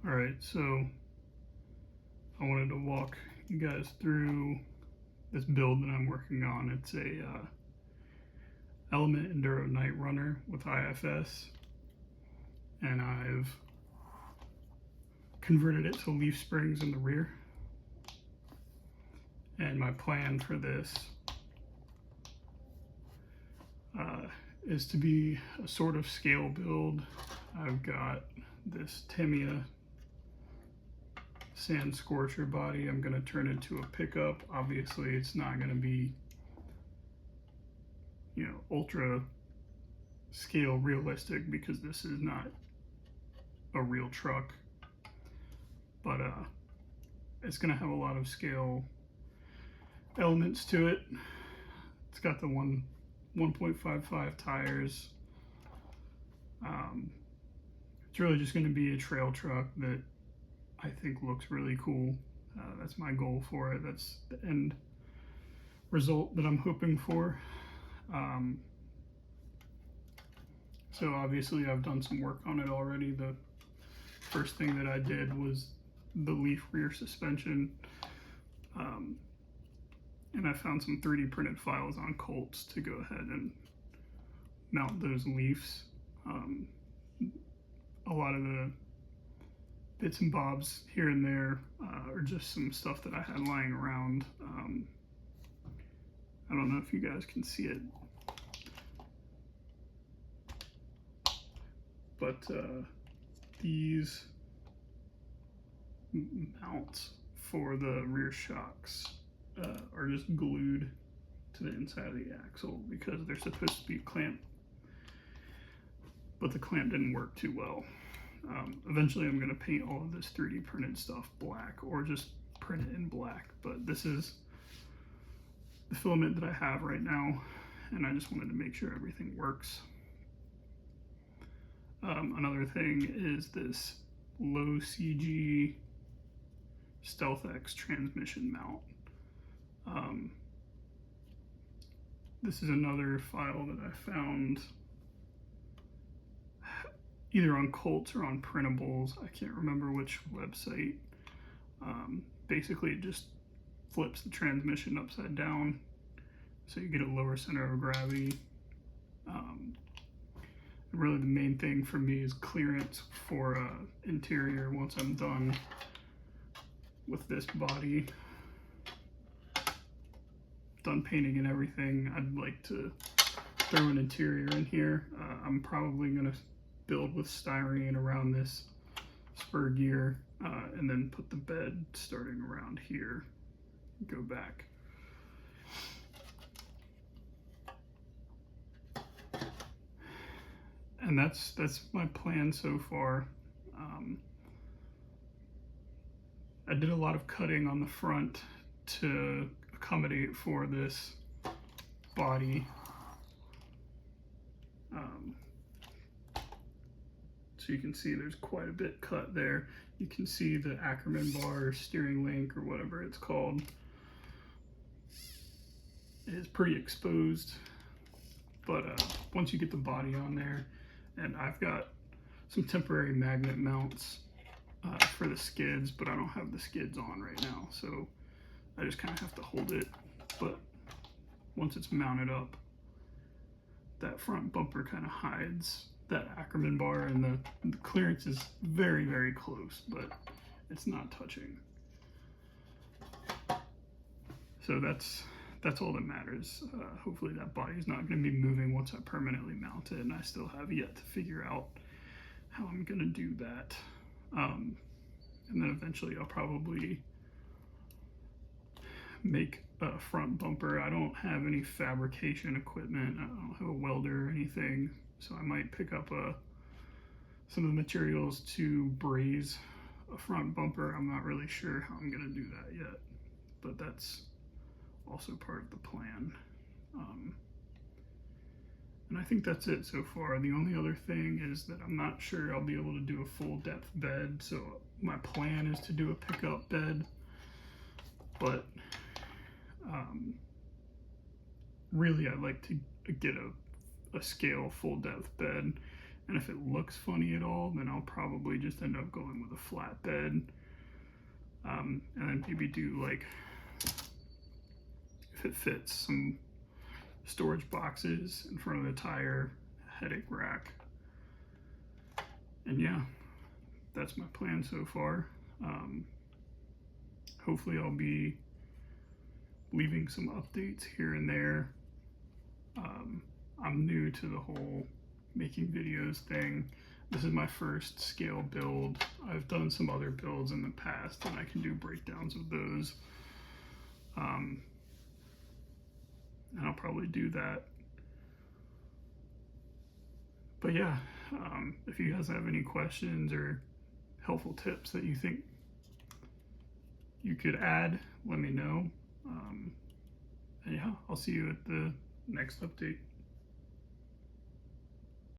Alright, so I wanted to walk you guys through this build that I'm working on. It's a Element Enduro Night Runner with IFS, and I've converted it to leaf springs in the rear. And my plan for this is to be a sort of scale build. I've got this Tamiya sand Scorcher body. I'm going to turn it into a pickup. Obviously it's not going to be, ultra scale realistic because this is not a real truck, but it's going to have a lot of scale elements to it. It's got the 1.55 tires. It's really just going to be a trail truck that I think looks really cool. That's my goal for it. That's the end result that I'm hoping for. So obviously I've done some work on it already. The first thing that I did was the leaf rear suspension. And I found some 3D printed files on Colts to go ahead and mount those leaves. A lot of the bits and bobs here and there are just some stuff that I had lying around. I don't know if you guys can see it, but these mounts for the rear shocks are just glued to the inside of the axle because they're supposed to be clamped, but the clamp didn't work too well. Eventually I'm going to paint all of this 3D printed stuff black or just print it in black, but this is the filament that I have right now, and I just wanted to make sure everything works. Another thing is this low CG Stealth X transmission mount. This is another file that I found either on Colts or on Printables. I can't remember which website. Basically it just flips the transmission upside down so you get a lower center of gravity. Really the main thing for me is clearance for interior. Once I'm done with this body, done painting and everything, I'd like to throw an interior in here. I'm probably going to build with styrene around this spur gear, and then put the bed starting around here, go back. And that's my plan so far. I did a lot of cutting on the front to accommodate for this body. So you can see there's quite a bit cut there. You can see the Ackerman bar or steering link or whatever it's called. It is pretty exposed, but once you get the body on there, and I've got some temporary magnet mounts for the skids, but I don't have the skids on right now, so I just kind of have to hold it. But once it's mounted up, that front bumper kind of hides that Ackerman bar, and the clearance is very, very close, but it's not touching. So that's all that matters. Hopefully that body's not going to be moving once I permanently mount it, and I still have yet to figure out how I'm going to do that. And then eventually I'll probably make a front bumper. I don't have any fabrication equipment. I don't have a welder or anything, so I might pick up some of the materials to braze a front bumper. I'm not really sure how I'm going to do that yet, but that's also part of the plan. And I think that's it so far. The only other thing is that I'm not sure I'll be able to do a full depth bed, so my plan is to do a pickup bed, but really I'd like to get a scale full depth bed, And if it looks funny at all, then I'll probably just end up going with a flat bed. And then maybe do, like, if it fits, some storage boxes in front of the tire, headache rack. And yeah, that's my plan so far. Hopefully I'll be leaving some updates here and there. I'm new to the whole making videos thing. This is my first scale build. I've done some other builds in the past, and I can do breakdowns of those. And I'll probably do that. But yeah, if you guys have any questions or helpful tips that you think you could add, let me know. And yeah, I'll see you at the next update.